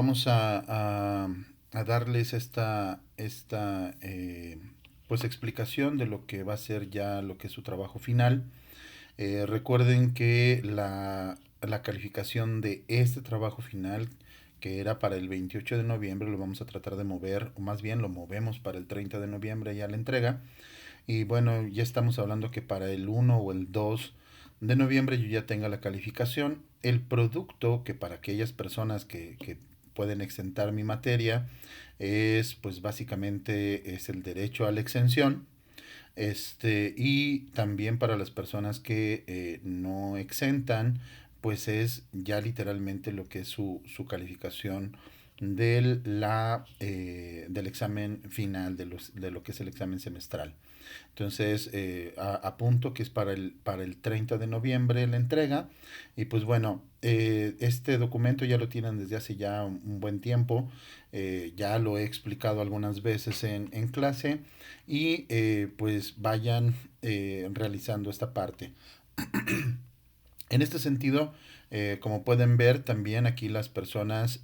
Vamos a darles pues explicación de lo que va a ser ya lo que es su trabajo final. Recuerden que la calificación de este trabajo final, que era para el 28 de noviembre, lo vamos a tratar de mover, o más bien lo movemos para el 30 de noviembre ya la entrega. Y bueno, ya estamos hablando que para el 1 o el 2 de noviembre yo ya tenga la calificación. El producto que para aquellas personas que pueden exentar mi materia es pues básicamente es el derecho a la exención. Y también para las personas que no exentan, pues es ya literalmente lo que es su calificación del examen final, de lo que es el examen semestral. Entonces, apunto que es para el 30 de noviembre la entrega. Y pues bueno, este documento ya lo tienen desde hace ya un buen tiempo. Ya lo he explicado algunas veces en clase. Y pues vayan realizando esta parte. En este sentido, como pueden ver, también aquí las personas,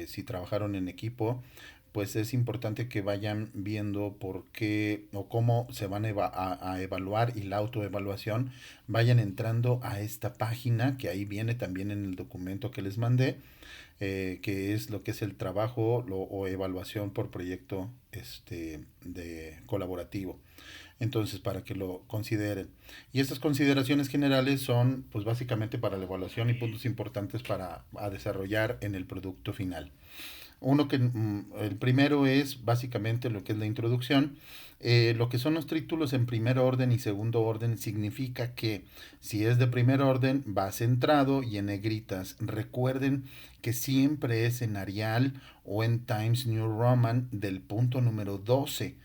si trabajaron en equipo, pues es importante que vayan viendo por qué o cómo se van a evaluar y la autoevaluación, vayan entrando a esta página que ahí viene también en el documento que les mandé, que es lo que es el trabajo o evaluación por proyecto de colaborativo. Entonces, para que lo consideren. Y estas consideraciones generales son, pues básicamente para la evaluación y puntos importantes para a desarrollar en el producto final. El primero es básicamente lo que es la introducción. Lo que son los títulos en primer orden y segundo orden significa que si es de primer orden va centrado y en negritas. Recuerden que siempre es en Arial o en Times New Roman del punto número 12.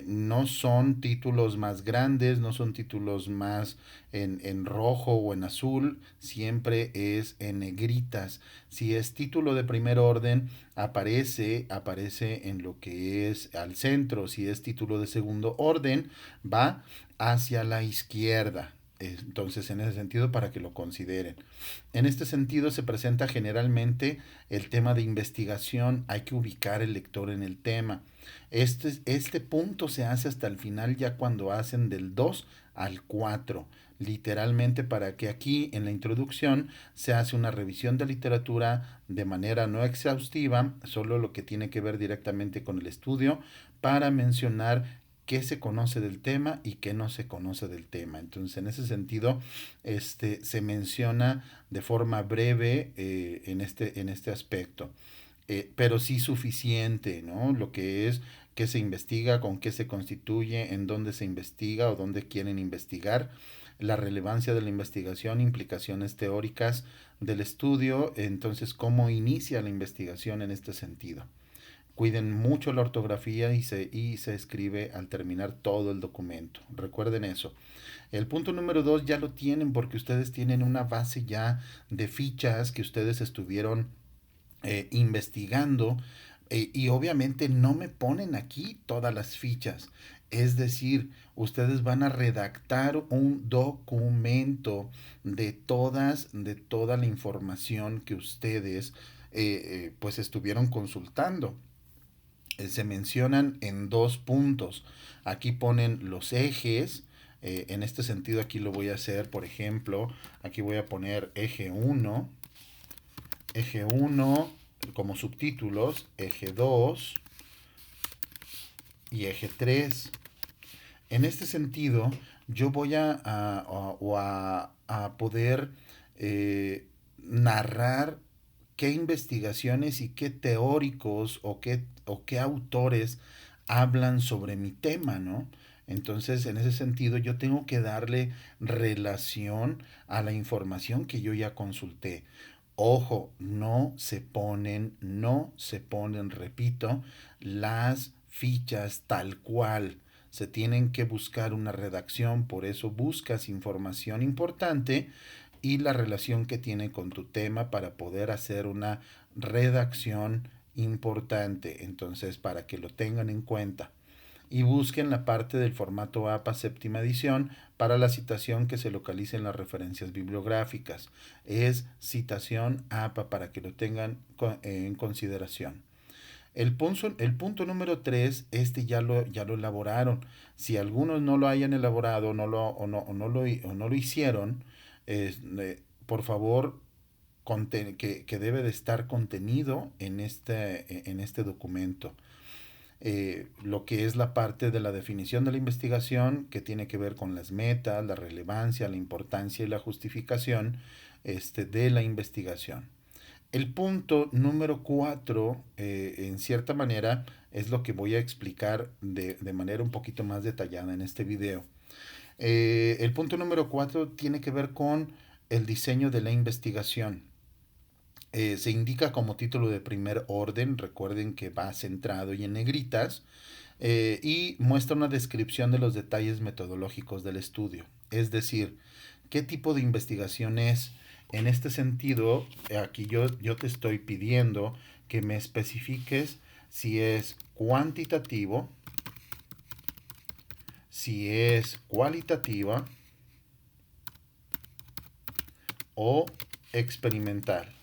No son títulos más grandes, no son títulos más en rojo o en azul, siempre es en negritas. Si es título de primer orden, aparece en lo que es al centro. Si es título de segundo orden, va hacia la izquierda. Entonces, en ese sentido, para que lo consideren. En este sentido, se presenta generalmente el tema de investigación. Hay que ubicar el lector en el tema. Este punto se hace hasta el final, ya cuando hacen del 2 al 4 literalmente para que aquí en la introducción se hace una revisión de literatura de manera no exhaustiva, solo lo que tiene que ver directamente con el estudio, para mencionar qué se conoce del tema y qué no se conoce del tema. Entonces, en ese sentido, se menciona de forma breve en este aspecto. Pero sí suficiente, ¿no? Lo que es qué se investiga, con qué se constituye, en dónde se investiga o dónde quieren investigar, la relevancia de la investigación, implicaciones teóricas del estudio, entonces cómo inicia la investigación en este sentido. Cuiden mucho la ortografía y se escribe al terminar todo el documento. Recuerden eso. El punto número 2 ya lo tienen porque ustedes tienen una base ya de fichas que ustedes estuvieron investigando, y obviamente no me ponen aquí todas las fichas. Es decir, ustedes van a redactar un documento de toda la información que ustedes pues estuvieron consultando. Se mencionan en dos puntos. Aquí ponen los ejes. En este sentido aquí lo voy a hacer, por ejemplo, aquí voy a poner eje uno como subtítulos, eje 2 y eje 3. En este sentido, yo voy a poder narrar qué investigaciones y qué teóricos o qué autores hablan sobre mi tema, ¿no? Entonces, en ese sentido, yo tengo que darle relación a la información que yo ya consulté. Ojo, no se ponen, repito, las fichas tal cual. Se tienen que buscar una redacción, por eso buscas información importante y la relación que tiene con tu tema para poder hacer una redacción importante. Entonces, para que lo tengan en cuenta. y busquen la parte del formato APA séptima edición para la citación que se localice en las referencias bibliográficas. Es citación APA para que lo tengan en consideración. El punto número 3, ya lo elaboraron. Si algunos no lo hayan elaborado o no lo hicieron, por favor, que debe de estar contenido en este documento. Lo que es la parte de la definición de la investigación, que tiene que ver con las metas, la relevancia, la importancia y la justificación de la investigación. El punto número 4, en cierta manera, es lo que voy a explicar de manera un poquito más detallada en este video. El punto número 4 tiene que ver con el diseño de la investigación. Se indica como título de primer orden, recuerden que va centrado y en negritas, y muestra una descripción de los detalles metodológicos del estudio. Es decir, qué tipo de investigación es. En este sentido, aquí yo te estoy pidiendo que me especifiques si es cuantitativo, si es cualitativa o experimental.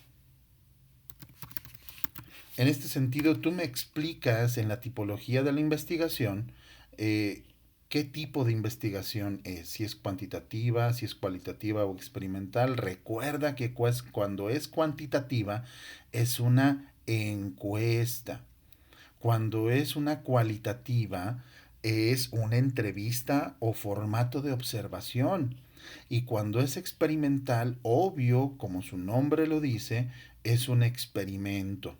En este sentido, tú me explicas en la tipología de la investigación qué tipo de investigación es, si es cuantitativa, si es cualitativa o experimental. Recuerda que cuando es cuantitativa es una encuesta. Cuando es una cualitativa es una entrevista o formato de observación. Y cuando es experimental, obvio, como su nombre lo dice, es un experimento.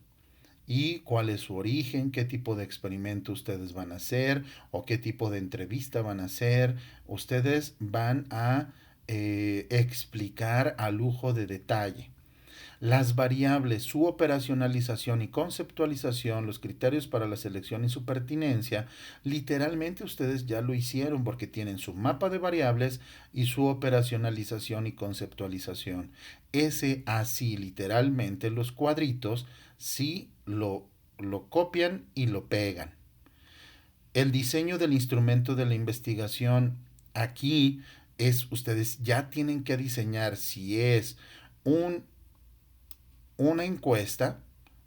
Y cuál es su origen, qué tipo de experimento ustedes van a hacer o qué tipo de entrevista van a hacer. Ustedes van a explicar a lujo de detalle las variables, su operacionalización y conceptualización, los criterios para la selección y su pertinencia. Literalmente ustedes ya lo hicieron porque tienen su mapa de variables y su operacionalización y conceptualización. Ese así, literalmente, los cuadritos, sí lo copian y lo pegan. El diseño del instrumento de la investigación, aquí ustedes ya tienen que diseñar si es un una encuesta,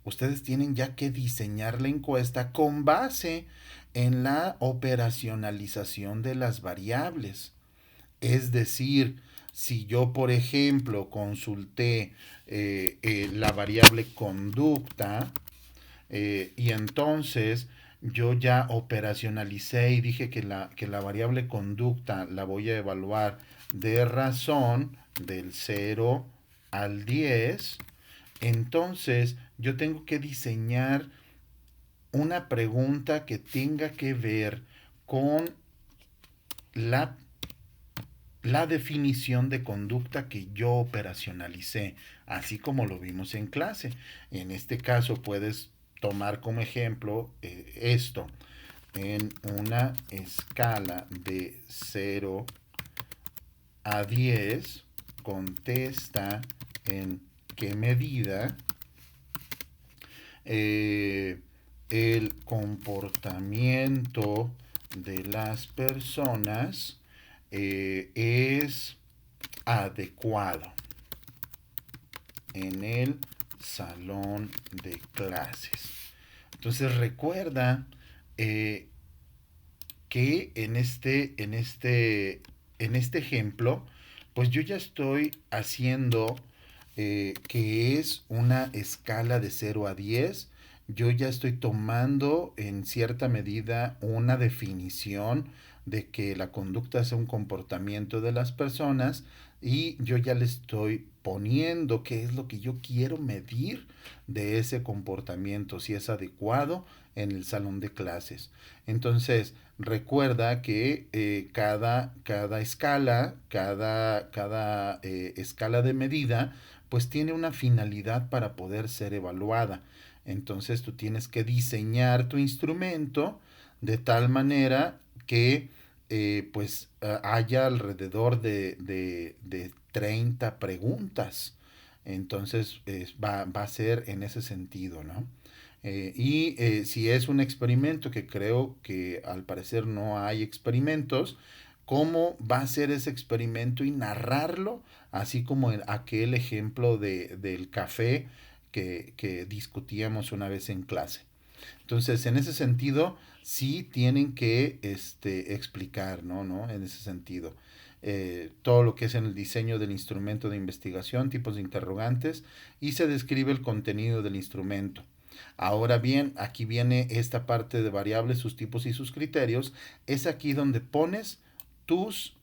ustedes tienen ya que diseñar la encuesta con base en la operacionalización de las variables. Es decir, si yo, por ejemplo, consulté la variable conducta y entonces yo ya operacionalicé y dije que la variable conducta la voy a evaluar de razón del 0 al 10, entonces yo tengo que diseñar una pregunta que tenga que ver con la, la definición de conducta que yo operacionalicé, así como lo vimos en clase. En este caso puedes tomar como ejemplo esto. En una escala de 0 a 10, contesta en qué medida eh, el comportamiento de las personas es adecuado en el salón de clases. Entonces recuerda que en este ejemplo, pues yo ya estoy haciendo que es una escala de 0 a 10. Yo ya estoy tomando en cierta medida una definición de que la conducta es un comportamiento de las personas y yo ya le estoy poniendo qué es lo que yo quiero medir de ese comportamiento, si es adecuado en el salón de clases. Entonces, recuerda que cada escala, cada escala de medida, pues tiene una finalidad para poder ser evaluada. Entonces tú tienes que diseñar tu instrumento de tal manera que haya alrededor de 30 preguntas. Entonces va a ser en ese sentido, ¿no? Si es un experimento, que creo que al parecer no hay experimentos, ¿cómo va a ser ese experimento y narrarlo? Así como aquel ejemplo del café que discutíamos una vez en clase. Entonces, en ese sentido, sí tienen que explicar, ¿no? ¿No? En ese sentido. Todo lo que es en el diseño del instrumento de investigación, tipos de interrogantes, y se describe el contenido del instrumento. Ahora bien, aquí viene esta parte de variables, sus tipos y sus criterios. Es aquí donde pones tus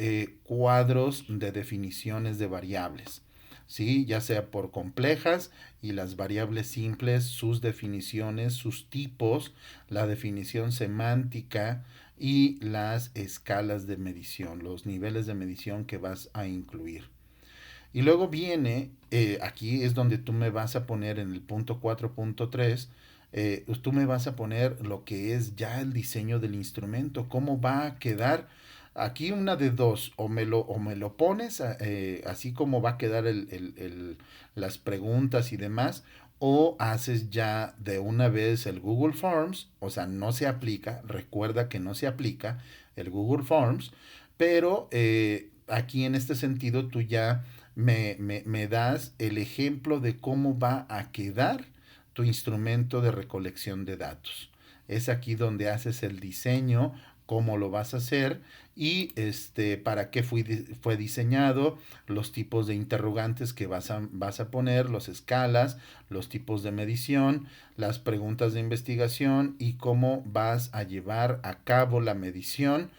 cuadros de definiciones de variables, ¿sí? Ya sea por complejas y las variables simples, sus definiciones, sus tipos, la definición semántica y las escalas de medición, los niveles de medición que vas a incluir. Y luego viene, aquí es donde tú me vas a poner en el punto 4.3, tú me vas a poner lo que es ya el diseño del instrumento, cómo va a quedar. Aquí una de dos, o me lo pones así como va a quedar las preguntas y demás, o haces ya de una vez el Google Forms, o sea, no se aplica, recuerda que no se aplica el Google Forms, pero aquí en este sentido tú ya me das el ejemplo de cómo va a quedar tu instrumento de recolección de datos. Es aquí donde haces el diseño, cómo lo vas a hacer y para qué fue diseñado, los tipos de interrogantes que vas a poner, las escalas, los tipos de medición, las preguntas de investigación y cómo vas a llevar a cabo la medición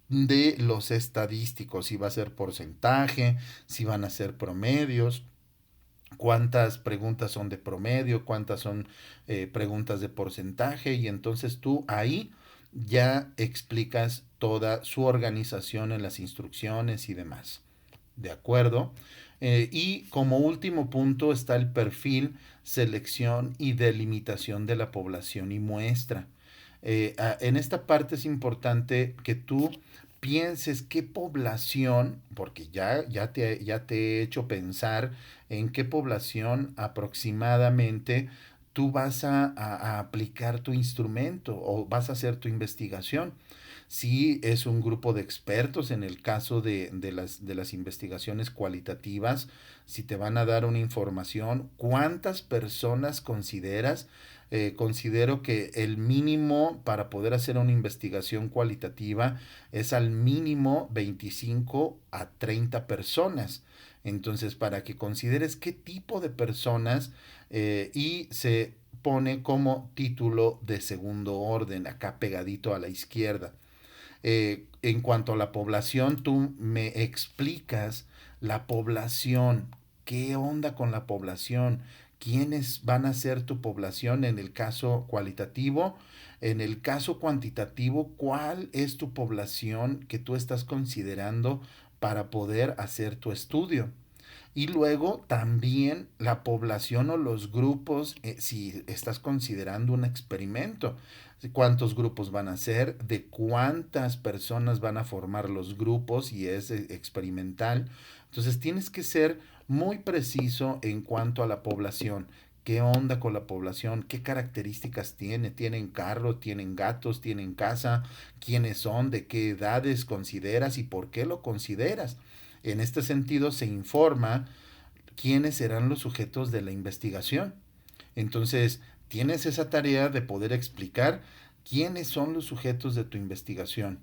de los estadísticos, si va a ser porcentaje, si van a ser promedios, cuántas preguntas son de promedio, cuántas son preguntas de porcentaje, y entonces tú ahí ya explicas toda su organización en las instrucciones y demás. ¿De acuerdo? Y como último punto está el perfil, selección y delimitación de la población y muestra. En esta parte es importante que tú pienses qué población, porque ya te he hecho pensar en qué población aproximadamente tú vas a aplicar tu instrumento o vas a hacer tu investigación. Si es un grupo de expertos, en el caso de las investigaciones cualitativas, si te van a dar una información, ¿cuántas personas consideras? Considero que el mínimo para poder hacer una investigación cualitativa es al mínimo 25 a 30 personas. Entonces, para que consideres qué tipo de personas, y se pone como título de segundo orden, acá pegadito a la izquierda. En cuanto a la población, tú me explicas la población, qué onda con la población, quiénes van a ser tu población en el caso cualitativo, en el caso cuantitativo, cuál es tu población que tú estás considerando para poder hacer tu estudio. Y luego también la población o los grupos, si estás considerando un experimento, cuántos grupos van a ser, de cuántas personas van a formar los grupos y es experimental. Entonces tienes que ser muy preciso en cuanto a la población. ¿Qué onda con la población? ¿Qué características tiene? ¿Tienen carro? ¿Tienen gatos? ¿Tienen casa? ¿Quiénes son? ¿De qué edades consideras y por qué lo consideras? En este sentido, se informa quiénes serán los sujetos de la investigación. Entonces, tienes esa tarea de poder explicar quiénes son los sujetos de tu investigación.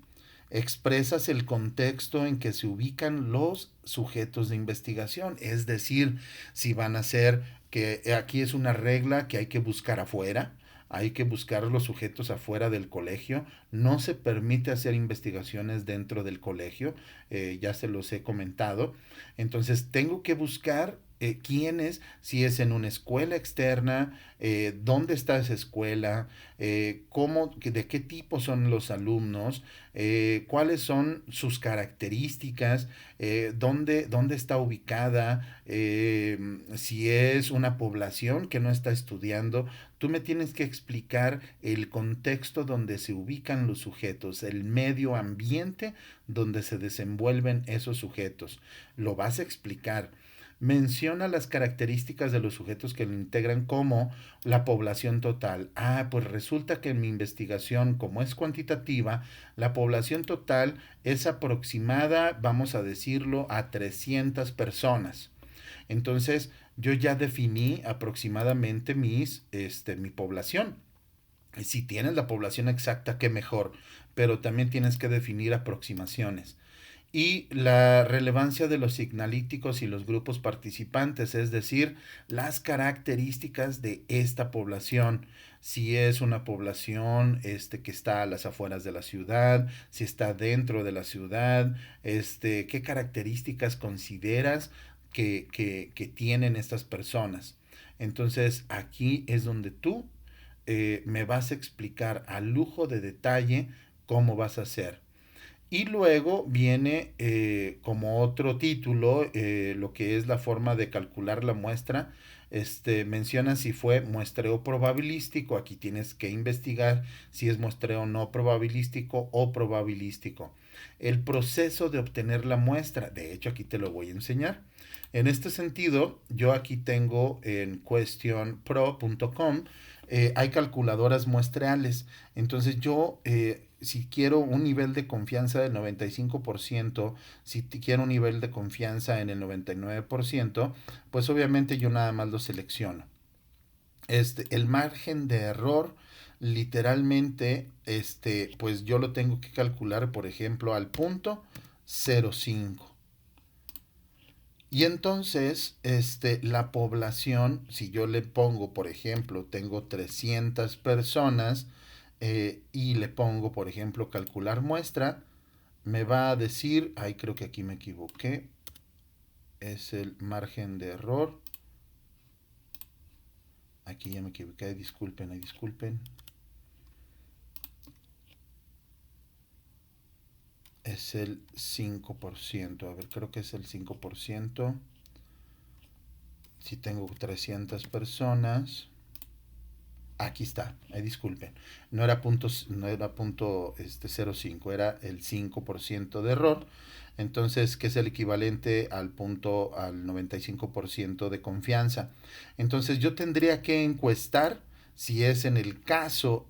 Expresas el contexto en que se ubican los sujetos de investigación, es decir, si van a ser, que aquí es una regla que hay que buscar afuera, hay que buscar los sujetos afuera del colegio, no se permite hacer investigaciones dentro del colegio, ya se los he comentado. Entonces tengo que buscar quiénes, si es en una escuela externa, dónde está esa escuela, de qué tipo son los alumnos, cuáles son sus características, dónde está ubicada, si es una población que no está estudiando. Tú me tienes que explicar el contexto donde se ubican los sujetos, el medio ambiente donde se desenvuelven esos sujetos. Lo vas a explicar. menciona las características de los sujetos que lo integran como la población total. Ah, pues resulta que en mi investigación, como es cuantitativa, la población total es aproximada, vamos a decirlo, a 300 personas. Entonces, yo ya definí aproximadamente mi población. Si tienes la población exacta, qué mejor, pero también tienes que definir aproximaciones. Y la relevancia de los signalíticos y los grupos participantes, es decir, las características de esta población. Si es una población que está a las afueras de la ciudad, si está dentro de la ciudad, qué características consideras que tienen estas personas. Entonces aquí es donde tú me vas a explicar a lujo de detalle cómo vas a hacer. Y luego viene como otro título lo que es la forma de calcular la muestra. Menciona si fue muestreo probabilístico. Aquí tienes que investigar si es muestreo no probabilístico o probabilístico. El proceso de obtener la muestra, de hecho aquí te lo voy a enseñar. En este sentido, yo aquí tengo en questionpro.com hay calculadoras muestreales. Entonces yo, si quiero un nivel de confianza del 95%, si quiero un nivel de confianza en el 99%, pues obviamente yo nada más lo selecciono. El margen de error, literalmente, pues yo lo tengo que calcular, por ejemplo, al punto 0,5. Y entonces, la población, si yo le pongo, por ejemplo, tengo 300 personas y le pongo, por ejemplo, calcular muestra, me va a decir, ay, creo que aquí me equivoqué, es el margen de error. Aquí ya me equivoqué, disculpen, disculpen. Es el 5%, a ver, creo que es el 5%. Si tengo 300 personas, aquí está, disculpen, no era punto 0,5, era el 5% de error. Entonces, que es el equivalente al 95% de confianza. Entonces, yo tendría que encuestar si es en el caso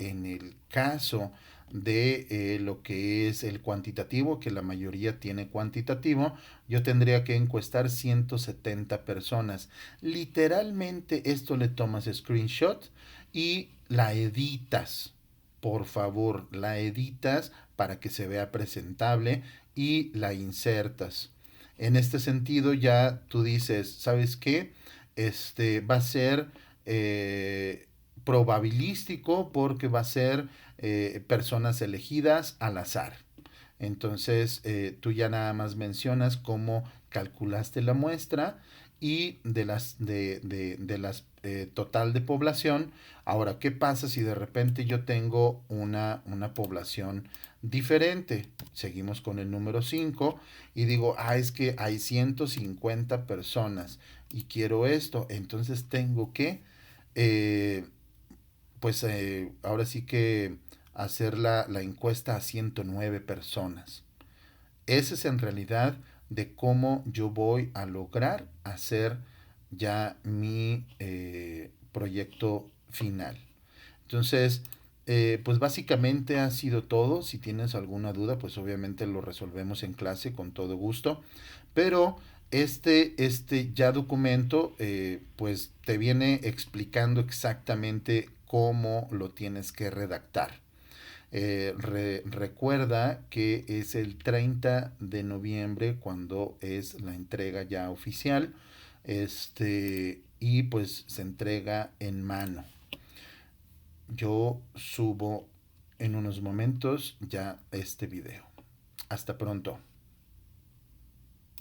de lo que es el cuantitativo, que la mayoría tiene cuantitativo, yo tendría que encuestar 170 personas. Literalmente esto le tomas screenshot y la editas. Por favor, la editas para que se vea presentable y la insertas. En este sentido ya tú dices, ¿sabes qué? Va a ser probabilístico porque va a ser personas elegidas al azar. Entonces tú ya nada más mencionas cómo calculaste la muestra y de las total de población. Ahora, ¿qué pasa si de repente yo tengo una población diferente? Seguimos con el número 5 y digo, es que hay 150 personas y quiero esto. Entonces tengo que, eh, pues ahora sí que hacer la encuesta a 109 personas. Ese es en realidad de cómo yo voy a lograr hacer ya mi proyecto final. Entonces, pues básicamente ha sido todo. Si tienes alguna duda, pues obviamente lo resolvemos en clase con todo gusto. Pero este ya documento, pues te viene explicando exactamente cómo lo tienes que redactar. Recuerda que es el 30 de noviembre cuando es la entrega ya oficial. Y pues se entrega en mano. Yo subo en unos momentos ya este video. Hasta pronto.